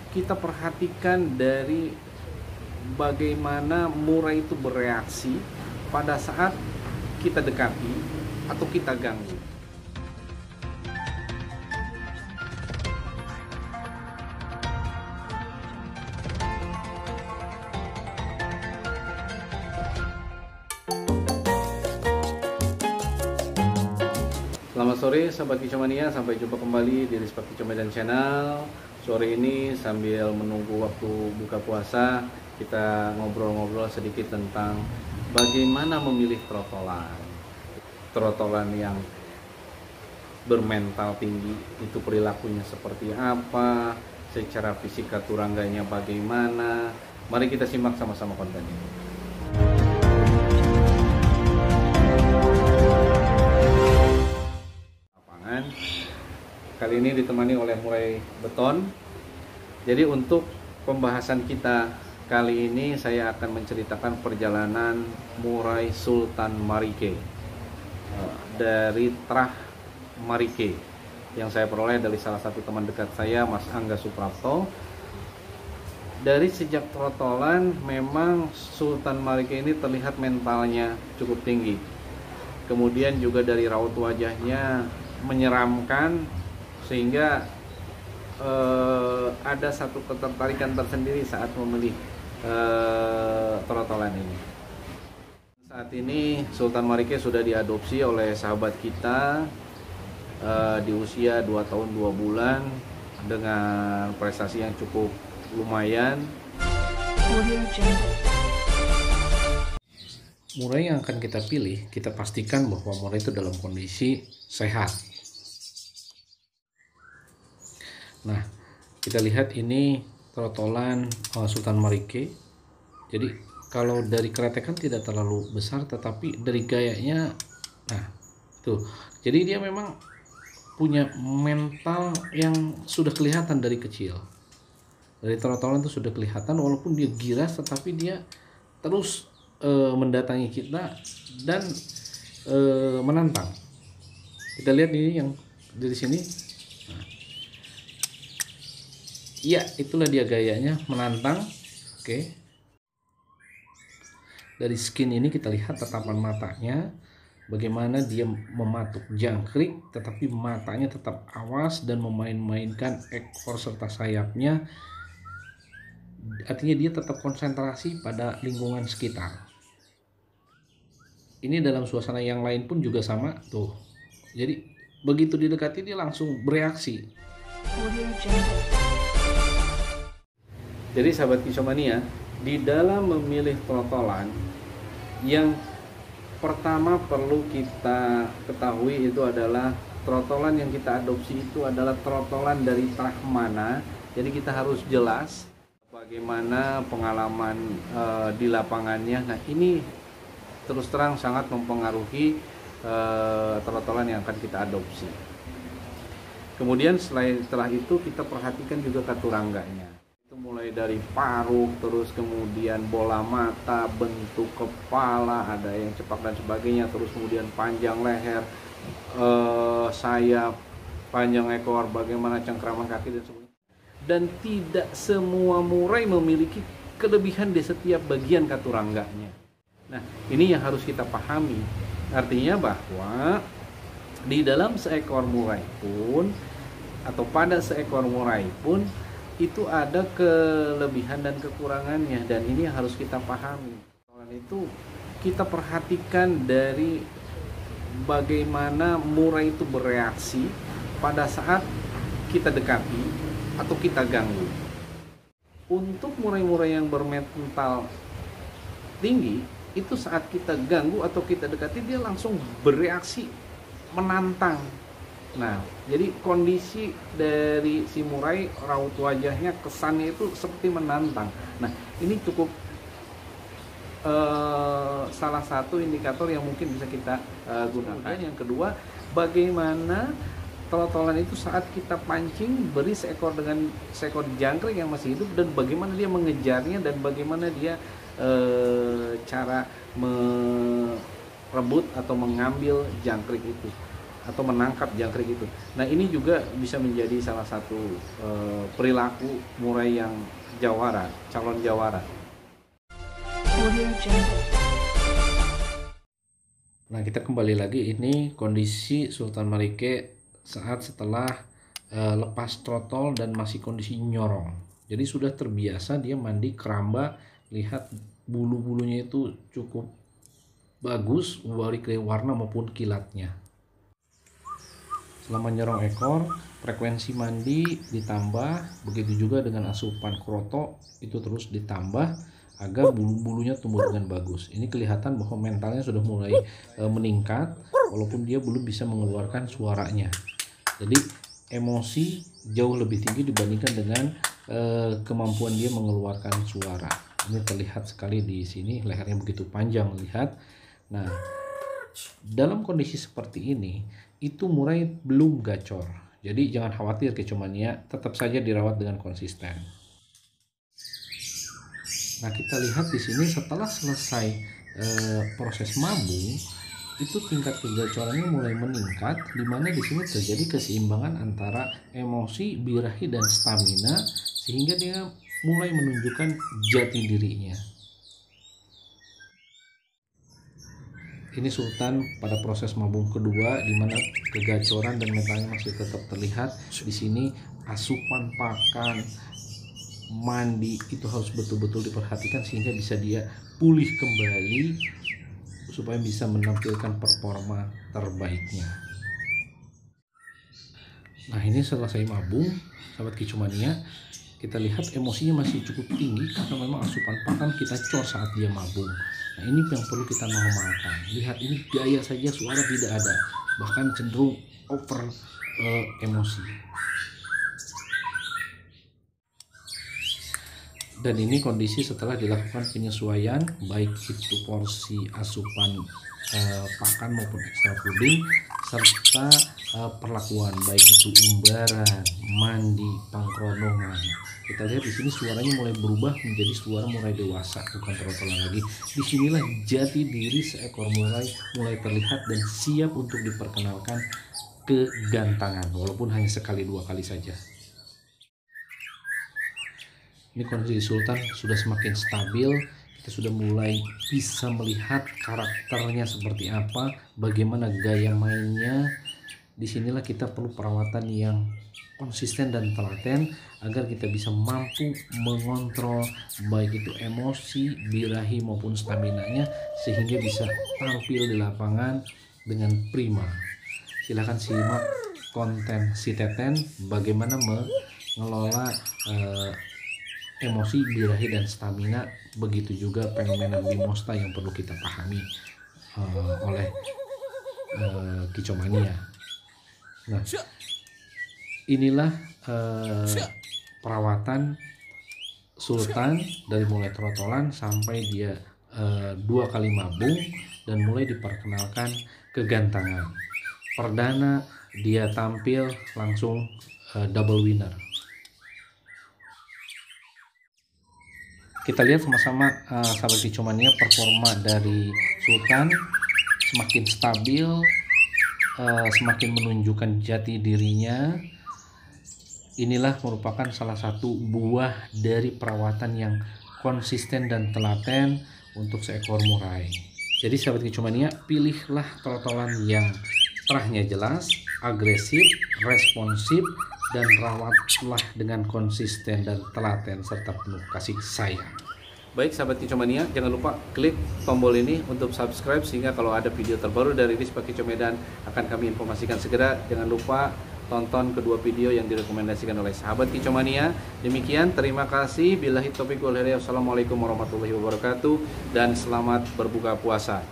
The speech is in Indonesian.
kita perhatikan dari bagaimana murai itu bereaksi pada saat kita dekati atau kita ganggu. Selamat sore sahabat Kicomania, sampai jumpa kembali di Rispak Kicomedan Channel. Sore ini sambil menunggu waktu buka puasa, kita ngobrol-ngobrol sedikit tentang bagaimana memilih trotolan. Trotolan yang bermental tinggi itu perilakunya seperti apa, secara fisika turangganya bagaimana. Mari kita simak sama-sama konten ini. Kali ini ditemani oleh murai beton. Jadi untuk pembahasan kita kali ini saya akan menceritakan perjalanan murai Sultan Marike dari Trah Marike yang saya peroleh dari salah satu teman dekat saya, Mas Angga Suprapto. Dari sejak trotolan memang Sultan Marike ini terlihat mentalnya cukup tinggi. Kemudian juga dari raut wajahnya menyeramkan, sehingga ada satu ketertarikan tersendiri saat memilih trotolan ini. Saat ini Sultan Marike sudah diadopsi oleh sahabat kita di usia 2 tahun 2 bulan dengan prestasi yang cukup lumayan. Murai yang akan kita pilih, kita pastikan bahwa murai itu dalam kondisi sehat. Nah, kita lihat ini trotolan Sultan Marike. Jadi kalau dari keretekan tidak terlalu besar, tetapi dari gayanya, nah tuh. Jadi dia memang punya mental yang sudah kelihatan dari kecil. Dari trotolan itu sudah kelihatan, walaupun dia giras, tetapi dia terus mendatangi kita dan menantang. Kita lihat ini yang dari sini. Iya, itulah dia gayanya, menantang. Oke. Dari skin ini kita lihat tatapan matanya, bagaimana dia mematuk jangkrik, tetapi matanya tetap awas dan memain-mainkan ekor serta sayapnya. Artinya dia tetap konsentrasi pada lingkungan sekitar. Ini dalam suasana yang lain pun juga sama tuh. Jadi begitu didekati dia langsung bereaksi. Jadi sahabat Kicomania, di dalam memilih trotolan, yang pertama perlu kita ketahui itu adalah trotolan yang kita adopsi itu adalah trotolan dari trah mana. Jadi kita harus jelas bagaimana pengalaman di lapangannya. Nah, ini terus terang sangat mempengaruhi trotolan yang akan kita adopsi. Kemudian setelah itu kita perhatikan juga katurangganya. Itu mulai dari paruh, terus kemudian bola mata, bentuk kepala, ada yang cepak dan sebagainya, terus kemudian panjang leher, sayap, panjang ekor, bagaimana cengkraman kaki dan sebagainya. Dan tidak semua murai memiliki kelebihan di setiap bagian katurangganya. Nah, ini yang harus kita pahami. Artinya bahwa di dalam seekor murai pun, atau pada seekor murai pun, itu ada kelebihan dan kekurangannya, dan ini yang harus kita pahami. Soal itu kita perhatikan dari bagaimana murai itu bereaksi pada saat kita dekati atau kita ganggu. Untuk murai-murai yang bermental tinggi, itu saat kita ganggu atau kita dekati dia langsung bereaksi, menantang. Nah, jadi kondisi dari si murai, raut wajahnya, kesannya itu seperti menantang. Nah, ini cukup salah satu indikator yang mungkin bisa kita gunakan. Kemudian yang kedua, bagaimana trotolan itu saat kita pancing beri seekor dengan seekor jangkrik yang masih hidup, dan bagaimana dia mengejarnya, dan bagaimana dia cara merebut atau mengambil jangkrik itu. atau menangkap jangkrik itu. Nah, ini juga bisa menjadi salah satu perilaku murai yang jawara, calon jawara. Nah, kita kembali lagi, ini kondisi Sultan Marike saat setelah lepas trotol dan masih kondisi nyorong. Jadi sudah terbiasa dia mandi keramba, lihat bulu-bulunya itu cukup bagus, baik dari warna maupun kilatnya. Selama nyorong ekor, frekuensi mandi ditambah, begitu juga dengan asupan kroto itu terus ditambah agar bulu-bulunya tumbuh dengan bagus. Ini kelihatan bahwa mentalnya sudah mulai meningkat, walaupun dia belum bisa mengeluarkan suaranya. Jadi emosi jauh lebih tinggi dibandingkan dengan kemampuan dia mengeluarkan suara. Ini terlihat sekali di sini, lehernya begitu panjang, lihat. Nah, dalam kondisi seperti ini, itu murai belum gacor. Jadi jangan khawatir Kecomania, tetap saja dirawat dengan konsisten. Nah, kita lihat di sini setelah selesai proses mabung, itu tingkat kegacorannya mulai meningkat, di mana di sini terjadi keseimbangan antara emosi, birahi, dan stamina, sehingga dia mulai menunjukkan jati dirinya. Ini Sultan pada proses mabung kedua, di mana kegacoran dan mentalnya masih tetap terlihat. Di sini asupan pakan, mandi itu harus betul-betul diperhatikan sehingga bisa dia pulih kembali supaya bisa menampilkan performa terbaiknya. Nah, ini selesai mabung, sahabat Kecomania, kita lihat emosinya masih cukup tinggi karena memang asupan pakan kita cor saat dia mabung. Nah, ini yang perlu kita normalkan. Lihat, ini gaya saja suara tidak ada, bahkan cenderung over emosi. Dan ini kondisi setelah dilakukan penyesuaian, baik itu porsi asupan pakan maupun ekstra puding, serta perlakuan baik itu umbaran, mandi, pangkronongan. Kita lihat di sini suaranya mulai berubah menjadi suara murai dewasa, bukan trotolan lagi. Disinilah jati diri seekor murai mulai terlihat dan siap untuk diperkenalkan ke gantangan, walaupun hanya sekali dua kali saja. Ini kondisi Sultan sudah semakin stabil, kita sudah mulai bisa melihat karakternya seperti apa, bagaimana gaya mainnya. Disinilah kita perlu perawatan yang konsisten dan telaten agar kita bisa mampu mengontrol baik itu emosi, birahi maupun staminanya, sehingga bisa tampil di lapangan dengan prima. Silahkan simak konten si Teten bagaimana mengelola emosi, birahi, dan stamina. Begitu juga fenomena Bimosta yang perlu kita pahami oleh Kecomania. Nah, inilah perawatan Sultan dari mulai trotolan sampai dia 2 kali mabung dan mulai diperkenalkan ke gantangan. Perdana dia tampil langsung double winner. Kita lihat sama-sama sahabat Kecomania, performa dari Sultan semakin stabil, semakin menunjukkan jati dirinya. Inilah merupakan salah satu buah dari perawatan yang konsisten dan telaten untuk seekor murai. Jadi sahabat Kecomania, pilihlah trotolan yang terahnya jelas, agresif, responsif, dan rawatlah dengan konsisten dan telaten serta penuh kasih sayang. Baik sahabat Kecomania, jangan lupa klik tombol ini untuk subscribe sehingga kalau ada video terbaru dari Rispa Kecomedan akan kami informasikan segera. Jangan lupa tonton kedua video yang direkomendasikan oleh sahabat Kecomania. Demikian, terima kasih. Billahi taufiq wal hidayah. Wassalamualaikum warahmatullahi wabarakatuh dan selamat berbuka puasa.